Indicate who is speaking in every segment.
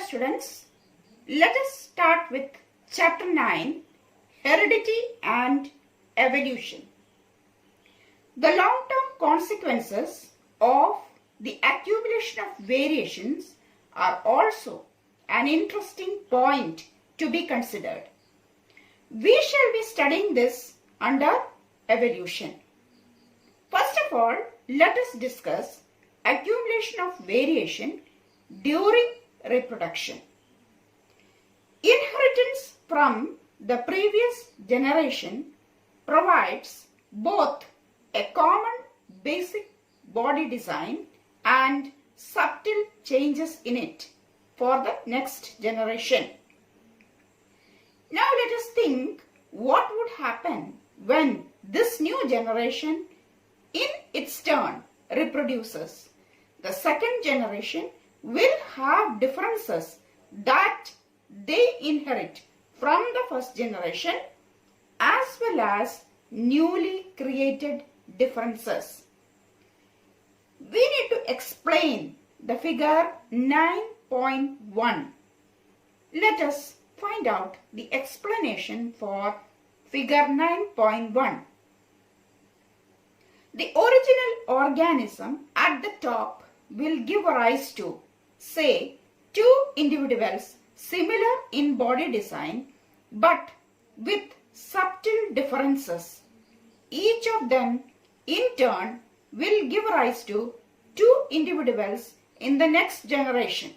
Speaker 1: students, let us start with Chapter 9, Heredity and Evolution. The long-term consequences of the accumulation of variations are also an interesting point to be considered. We shall be studying this under evolution. First of all, let us discuss accumulation of variation during reproduction. Inheritance from the previous generation provides both a common basic body design and subtle changes in it for the next generation. Now let us think what would happen when this new generation in its turn reproduces. The second generation will have differences that they inherit from the first generation as well as newly created differences. We need to explain the figure 9.1. Let us find out the explanation for figure 9.1. The original organism at the top will give rise to, say, two individuals similar in body design but with subtle differences. Each of them in turn will give rise to two individuals in the next generation.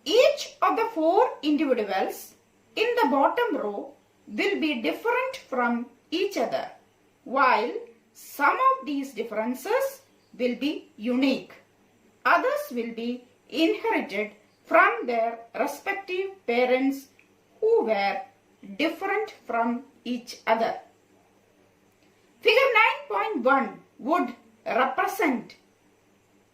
Speaker 1: Each of the four individuals in the bottom row will be different from each other, while some of these differences will be unique. Others will be inherited from their respective parents who were different from each other. Figure 9.1 would represent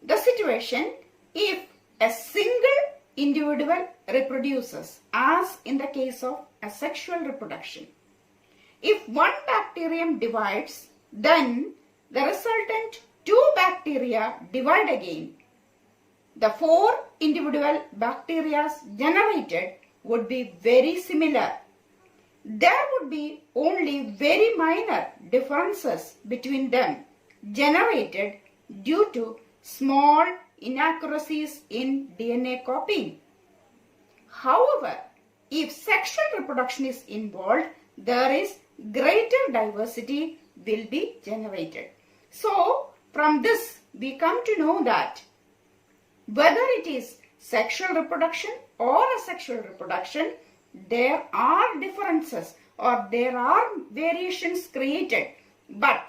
Speaker 1: the situation if a single individual reproduces, as in the case of asexual reproduction. If one bacterium divides, then the resultant two bacteria divide again. The four individual bacteria generated would be very similar. There would be only very minor differences between them generated due to small inaccuracies in DNA copying. However, if sexual reproduction is involved, there is greater diversity will be generated. So, from this we come to know that whether it is sexual reproduction or asexual reproduction, there are differences or there are variations created. But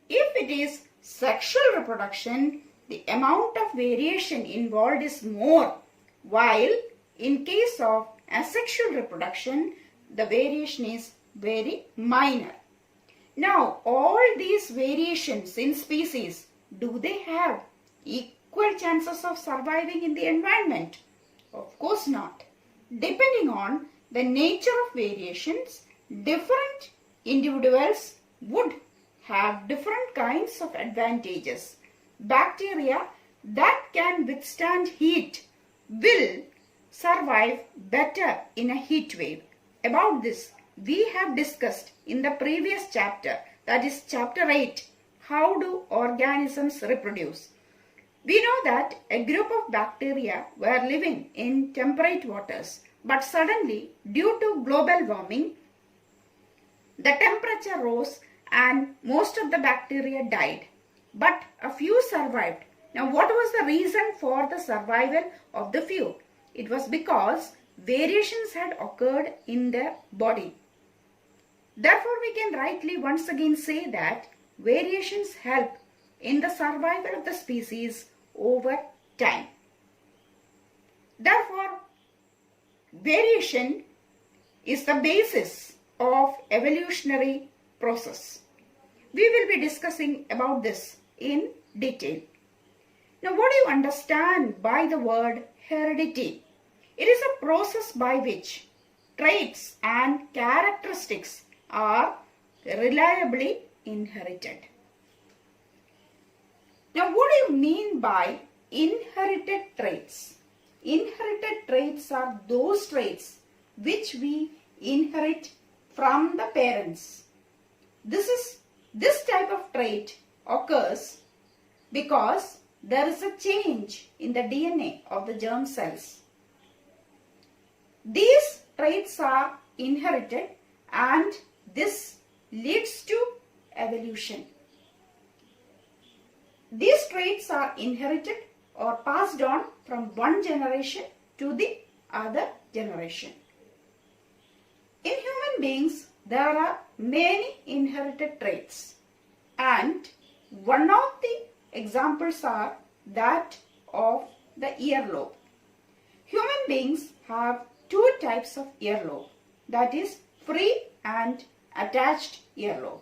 Speaker 1: if it is sexual reproduction, the amount of variation involved is more, while in case of asexual reproduction, the variation is very minor. Now, all these variations in species, do they have equal chances of surviving in the environment? Of course not. Depending on the nature of variations, different individuals would have different kinds of advantages. Bacteria that can withstand heat will survive better in a heat wave. About this, we have discussed in the previous chapter, that is chapter 8, how do organisms reproduce. We know that a group of bacteria were living in temperate waters, but suddenly, due to global warming, the temperature rose and most of the bacteria died. But a few survived. Now, what was the reason for the survival of the few? It was because variations had occurred in their body. Therefore, we can rightly once again say that variations help in the survival of the species over time. Therefore, variation is the basis of evolutionary process. We will be discussing about this in detail. Now, what do you understand by the word heredity? It is a process by which traits and characteristics are reliably inherited. Now, what do you mean by inherited traits? inherited traits are those traits which we inherit from the parents. This type of trait occurs because there is a change in the DNA of the germ cells. These traits are inherited and this leads to evolution. These traits are inherited or passed on from one generation to the other generation. In human beings, there are many inherited traits, and one of the examples are that of the earlobe. Human beings have two types of earlobe, that is free and attached earlobe.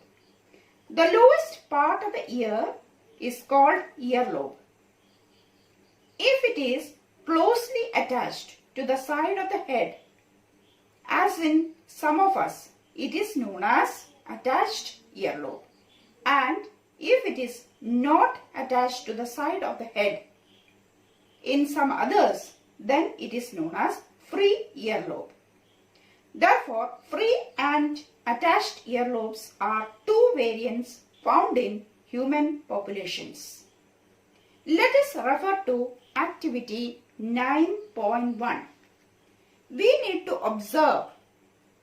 Speaker 1: The lowest part of the ear is called earlobe. If it is closely attached to the side of the head, as in some of us, it is known as attached earlobe. And if it is not attached to the side of the head, in some others, then it is known as free earlobe. Therefore, free and attached earlobes are two variants found in human populations. Let us refer to activity 9.1. We need to observe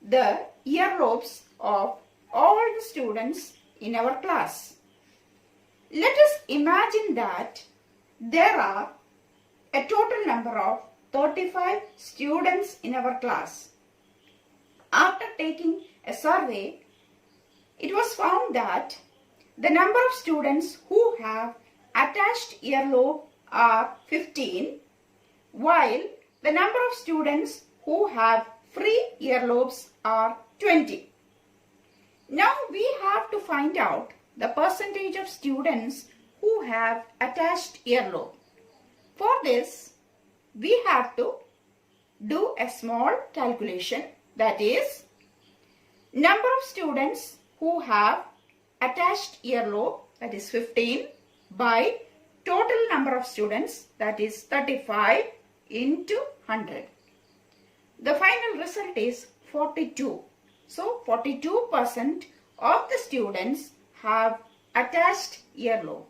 Speaker 1: the earlobes of all the students in our class. Let us imagine that there are a total number of 35 students in our class. After taking a survey, it was found that the number of students who have attached earlobe are 15, while the number of students who have free earlobes are 20. Now we have to find out the percentage of students who have attached earlobe. For this, we have to do a small calculation, that is, number of students who have attached earlobe, that is 15, by total number of students, that is 35 into 100. The final result is 42. So 42% of the students have attached earlobe.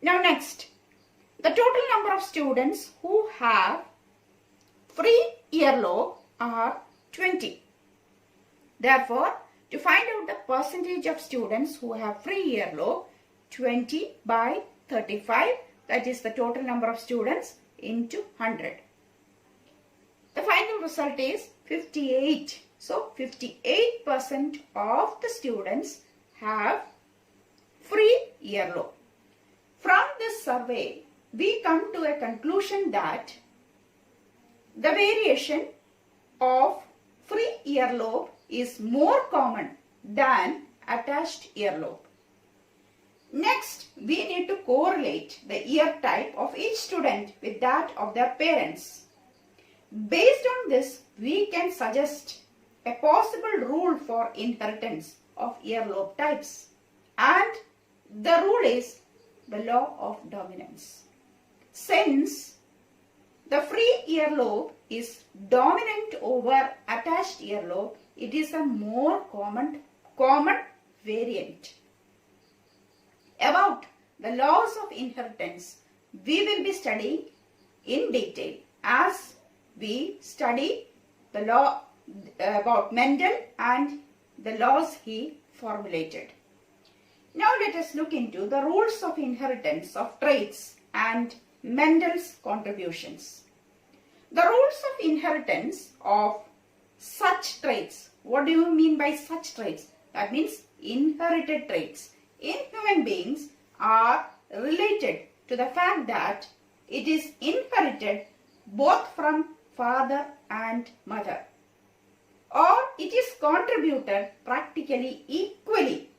Speaker 1: Now next, the total number of students who have free earlobe are 20. Therefore, to find out the percentage of students who have free earlobe, 20 by 35, that is the total number of students, into 100. The final result is 58. So 58% of the students have free earlobe. From this survey, we come to a conclusion that the variation of free earlobe is more common than attached earlobe. Next, we need to correlate the ear type of each student with that of their parents. Based on this, we can suggest a possible rule for inheritance of earlobe types. And the rule is the law of dominance. Since the free earlobe is dominant over attached earlobe, it is a more common variant. About the laws of inheritance, we will be studying in detail as we study the law about Mendel and the laws he formulated. Now let us look into the rules of inheritance of traits and Mendel's contributions. The rules of inheritance of such traits. What do you mean by such traits? That means inherited traits in human beings are related to the fact that it is inherited both from father and mother, or it is contributed practically equally,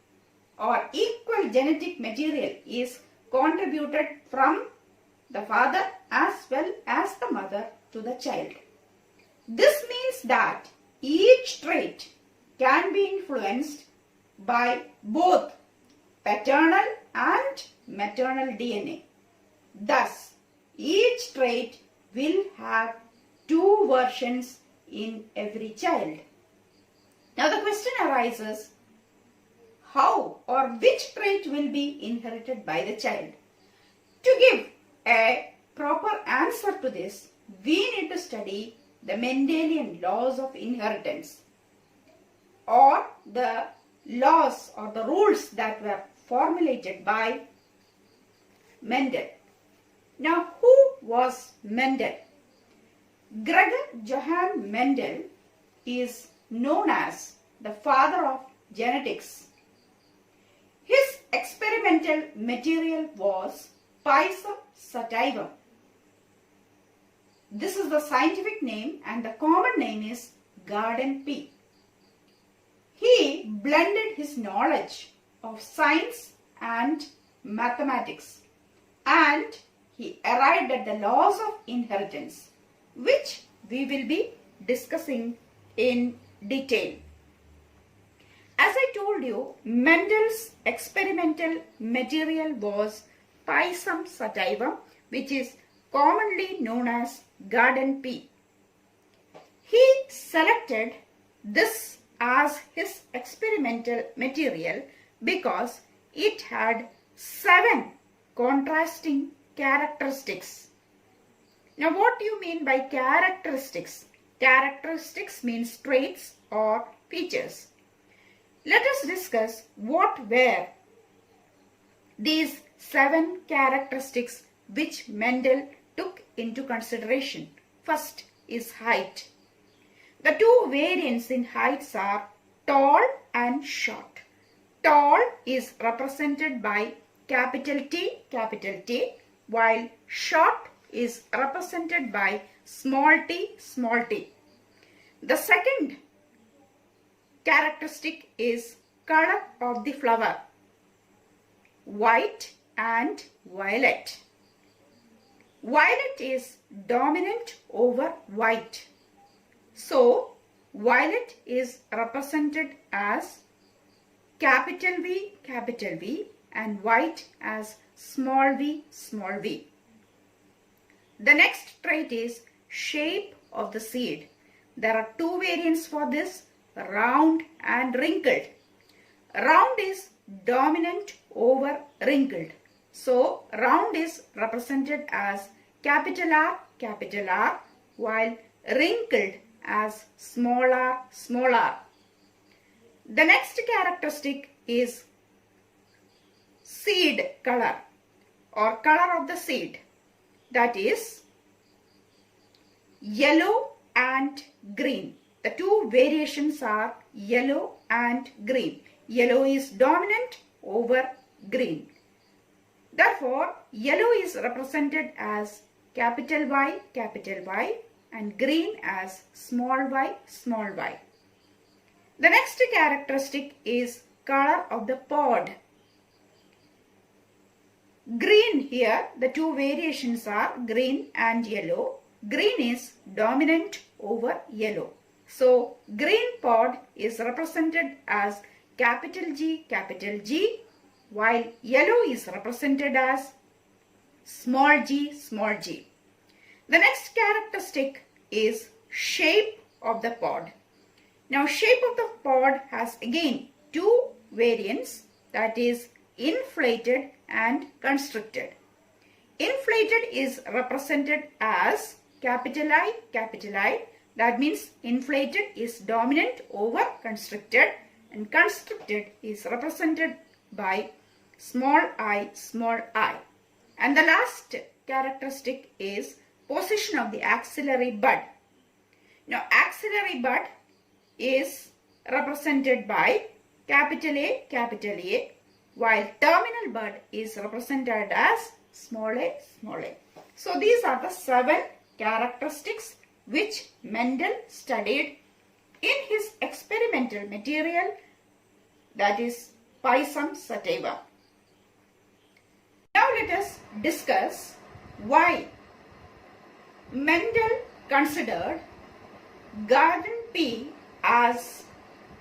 Speaker 1: or equal genetic material is contributed from the father as well as the mother to the child. This means that each trait can be influenced by both paternal and maternal DNA. Thus, each trait will have two versions in every child. Now the question arises, how or which trait will be inherited by the child? To give a proper answer to this, we need to study the Mendelian laws of inheritance, or the laws or the rules that were formulated by Mendel. Now, who was Mendel? Gregor Johann Mendel is known as the father of genetics. His experimental material was Pisum sativum. This is the scientific name, and the common name is garden pea. He blended his knowledge of science and mathematics, and he arrived at the laws of inheritance, which we will be discussing in detail. As I told you, Mendel's experimental material was Pisum sativum, which is commonly known as garden pea. He selected this as his experimental material because it had 7 contrasting characteristics. Now, what do you mean by characteristics? Characteristics means traits or features. Let us discuss what were these 7 characteristics which Mendel took into consideration. First is height. The 2 variants in heights are tall and short. Tall is represented by capital T, while short is represented by small t. The second characteristic is color of the flower, white and violet. Violet is dominant over white. So, violet is represented as capital V and white as small v. The next trait is shape of the seed. There are 2 variants for this, round and wrinkled. Round is dominant over wrinkled. So, round is represented as capital R, while wrinkled as small r. The next characteristic is seed color or color of the seed, that is yellow and green. The 2 variations are yellow and green. Yellow is dominant over green. Therefore, yellow is represented as capital Y and green as small y. The next characteristic is color of the pod. Green here, the 2 variations are green and yellow. Green is dominant over yellow. So, green pod is represented as capital G, while yellow is represented as small g. The next characteristic is shape of the pod. Now, shape of the pod has again 2 variants, that is inflated and constricted. Inflated is represented as capital I. That means inflated is dominant over constricted, and constricted is represented by small I. And the last characteristic is position of the axillary bud. Now, axillary bud is represented by capital A, while terminal bud is represented as small a. So, these are the 7 characteristics which Mendel studied in his experimental material, that is Pisum sativum. Now let us discuss why Mendel considered garden pea as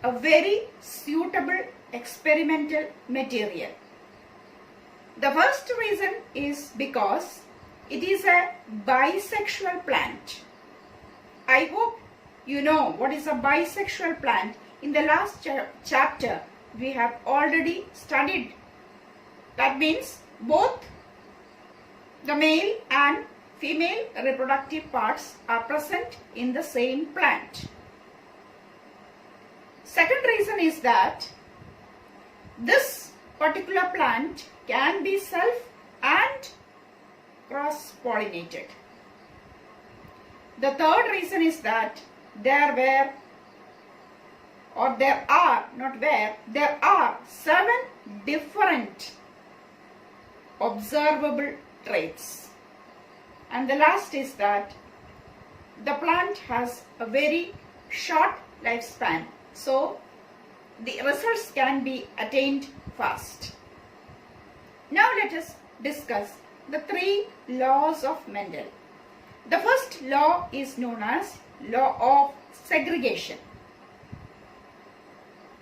Speaker 1: a very suitable experimental material. The first reason is because it is a bisexual plant. I hope you know what is a bisexual plant. In the last chapter, we have already studied. That means both the male and female reproductive parts are present in the same plant. Second reason is that this particular plant can be self and cross-pollinated. The third reason is that there are 7 different observable traits. And the last is that the plant has a very short lifespan, so the results can be attained fast. Now let us discuss the 3 laws of Mendel. The first law is known as Law of Segregation.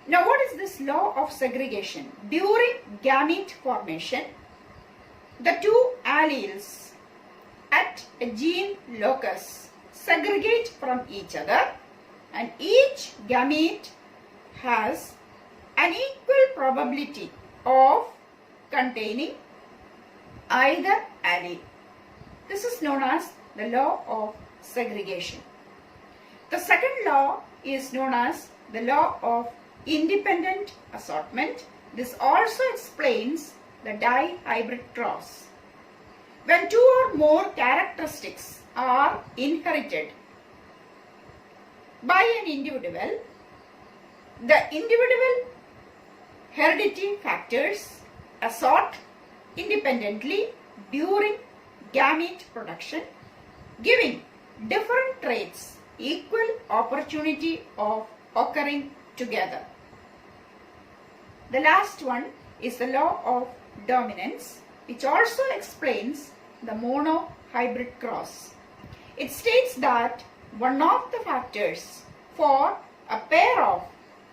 Speaker 1: Now what is this law of segregation? During gamete formation, the 2 alleles at a gene locus segregate from each other, and each gamete has an equal probability of containing either allele. This is known as the law of segregation. The second law is known as the law of independent assortment. This also explains the dihybrid cross. When 2 or more characteristics are inherited by an individual, the individual heredity factors assort independently during gamete production, giving different traits equal opportunity of occurring together. The last one is the law of dominance, which also explains the monohybrid cross. It states that one of the factors for a pair of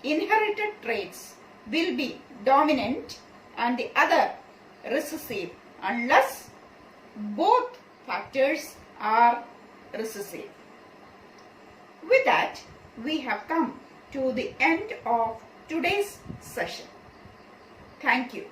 Speaker 1: inherited traits will be dominant and the other recessive unless both factors are recessive. With that, we have come to the end of today's session. Thank you.